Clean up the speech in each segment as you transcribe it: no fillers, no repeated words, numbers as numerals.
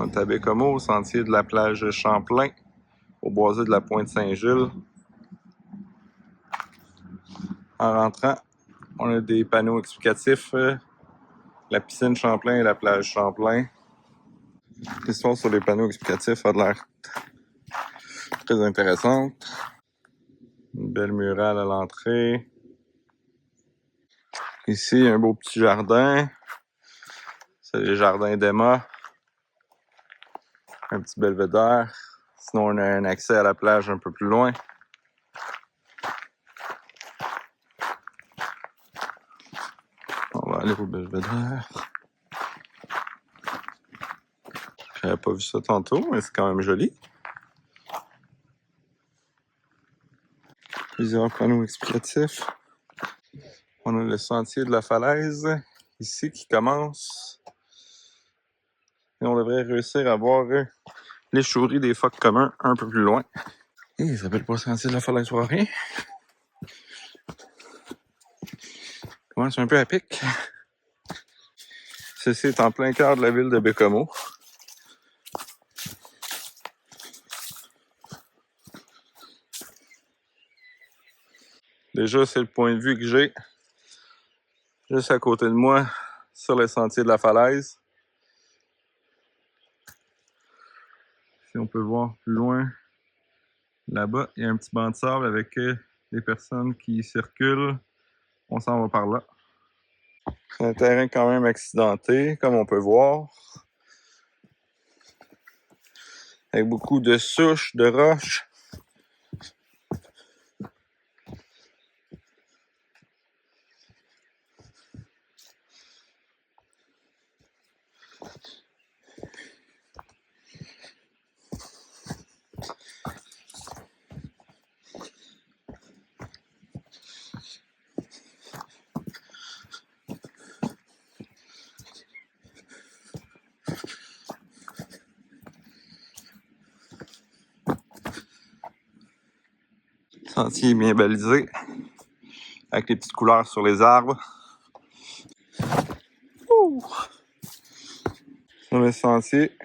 On est à Bécomo, au sentier de la plage Champlain, au boisé de la Pointe-Saint-Gilles. En rentrant, on a des panneaux explicatifs, la piscine Champlain et la plage Champlain. L'histoire sur les panneaux explicatifs a l'air très intéressante. Une belle murale à l'entrée. Ici, un beau petit jardin. C'est les jardins d'Emma. Un petit belvédère. Sinon, on a un accès à la plage un peu plus loin. On va aller au belvédère. J'avais pas vu ça tantôt, mais c'est quand même joli. Plusieurs panneaux explicatifs. On a le sentier de la falaise, ici, qui commence. Et on devrait réussir à voir l'échouerie des phoques communs un peu plus loin. Et il s'appelle pas le sentier de la falaise pour rien. Commence un peu à pic. Ceci est en plein cœur de la ville de Bécomo. Déjà, c'est le point de vue que j'ai juste à côté de moi sur le sentier de la falaise. Si on peut voir plus loin, là-bas, il y a un petit banc de sable avec des personnes qui circulent. On s'en va par là. C'est un terrain quand même accidenté, comme on peut voir. Avec beaucoup de souches, de roches. Sentier bien balisé, avec les petites couleurs sur les arbres. Ouh! Sur le sentier,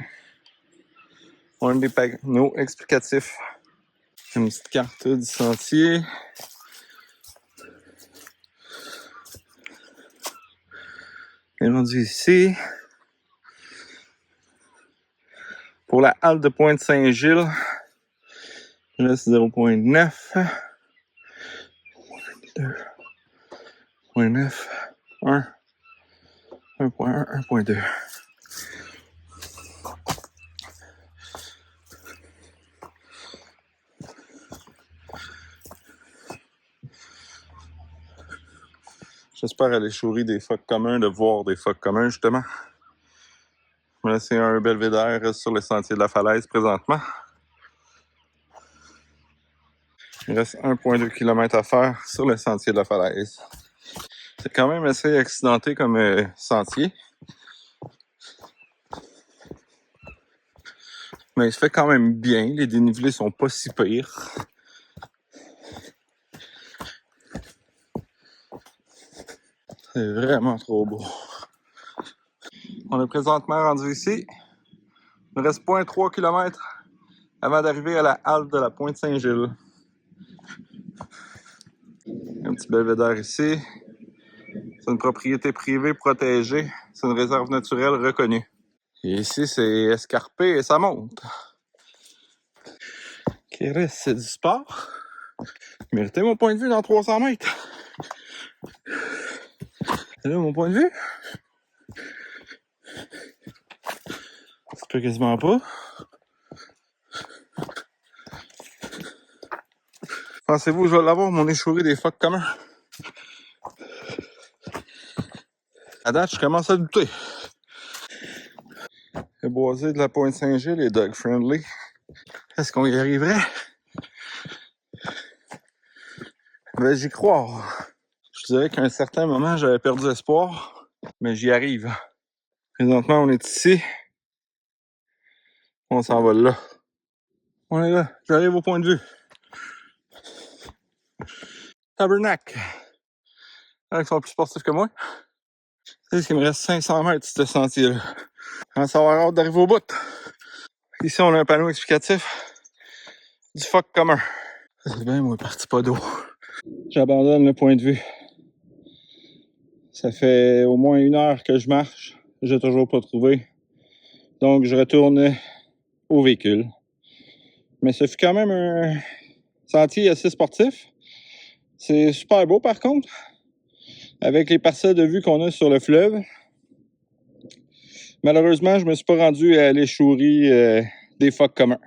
on a des panneaux explicatifs. Une petite carte du sentier. On est rendu ici. Pour la halte de Pointe-Saint-Gilles, là c'est 0.9. 2.9, 1, 1.1, 1.2. J'espère à l'échouerie des phoques communs de voir des phoques communs, justement. Là, c'est un belvédère sur le sentier de la falaise présentement. Il reste 1,2 km à faire sur le sentier de la falaise. C'est quand même assez accidenté comme sentier. Mais il se fait quand même bien. Les dénivelés sont pas si pires. C'est vraiment trop beau. On est présentement rendu ici. Il nous reste 0,3 km avant d'arriver à la halte de la Pointe-Saint-Gilles. Un petit belvédère ici. C'est une propriété privée protégée. C'est une réserve naturelle reconnue. Et ici, c'est escarpé et ça monte. Chris, c'est du sport. Méritez mon point de vue dans 300 mètres. C'est là mon point de vue. Ça peut quasiment pas. Pensez-vous que je vais l'avoir, mon échouerie des phoques communs? À date, je commence à douter. Le boisé de la Pointe-Saint-Gilles est dog friendly. Est-ce qu'on y arriverait? Ben, j'y crois. Je dirais qu'à un certain moment, j'avais perdu espoir, mais j'y arrive. Présentement, on est ici. On s'en va là. On est là. J'arrive au point de vue. Tabernacle. Ils sont plus sportifs que moi. Tu sais, il me reste 500 mètres de ce sentier-là. On va avoir hâte d'arriver au bout. Ici, on a un panneau explicatif du phoque commun. C'est bien, moi, parti pas d'eau. J'abandonne le point de vue. Ça fait au moins 1 heure que je marche. J'ai toujours pas trouvé. Donc, je retourne au véhicule. Mais ce fut quand même un sentier assez sportif. C'est super beau, par contre. Avec les parcelles de vue qu'on a sur le fleuve. Malheureusement, je me suis pas rendu à l'échouerie des phoques communs.